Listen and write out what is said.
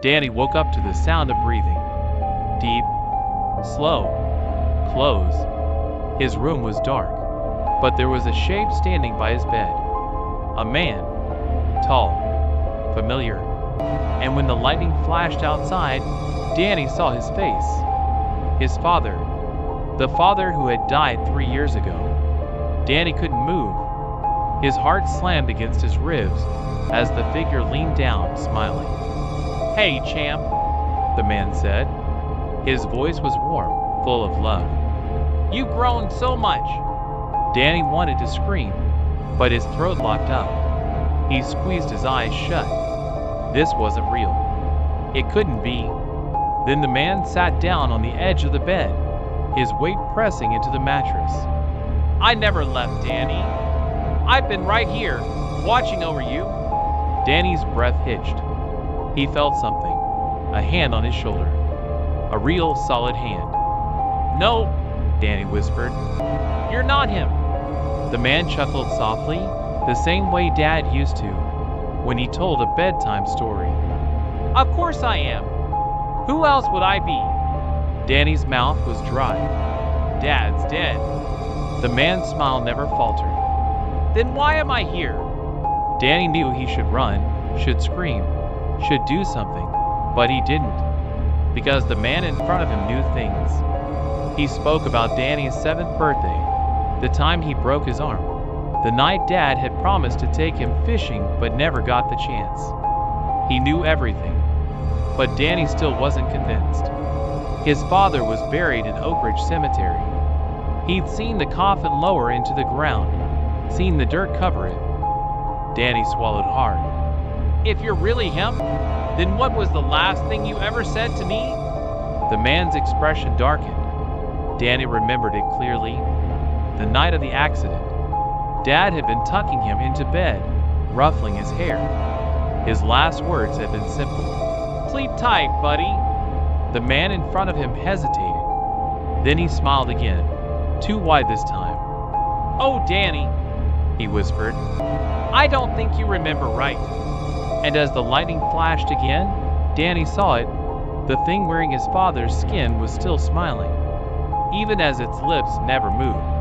Danny woke up to the sound of breathing. Deep, slow, close. His room was dark, but there was a shape standing by his bed. A man, tall, familiar. And when the lightning flashed outside, Danny saw his face. His father, the father who had died 3 years ago. Danny couldn't move. His heart slammed against his ribs as the figure leaned down, smiling. "Hey, champ," the man said. His voice was warm, full of love. "You've grown so much." Danny wanted to scream, but his throat locked up. He squeezed his eyes shut. This wasn't real. It couldn't be. Then the man sat down on the edge of the bed, his weight pressing into the mattress. "I never left, Danny. I've been right here, watching over you." Danny's breath hitched. He felt something, a hand on his shoulder. A real, solid hand. "No," Danny whispered. "You're not him." The man chuckled softly, the same way Dad used to, when he told a bedtime story. "Of course I am. Who else would I be?" Danny's mouth was dry. "Dad's dead." The man's smile never faltered. "Then why am I here?" Danny knew he should run, should scream, should do something, but he didn't. Because the man in front of him knew things. He spoke about Danny's 7th birthday, the time he broke his arm, the night Dad had promised to take him fishing but never got the chance. He knew everything, but Danny still wasn't convinced. His father was buried in Oak Ridge Cemetery. He'd seen the coffin lower into the ground, seen the dirt cover it. Danny swallowed hard. "If you're really him, then what was the last thing you ever said to me?" The man's expression darkened. Danny remembered it clearly. The night of the accident. Dad had been tucking him into bed, ruffling his hair. His last words had been simple. "Sleep tight, buddy." The man in front of him hesitated. Then he smiled again, too wide this time. "Oh, Danny," he whispered. "I don't think you remember right." And as the lightning flashed again, Danny saw it. The thing wearing his father's skin was still smiling, even as its lips never moved.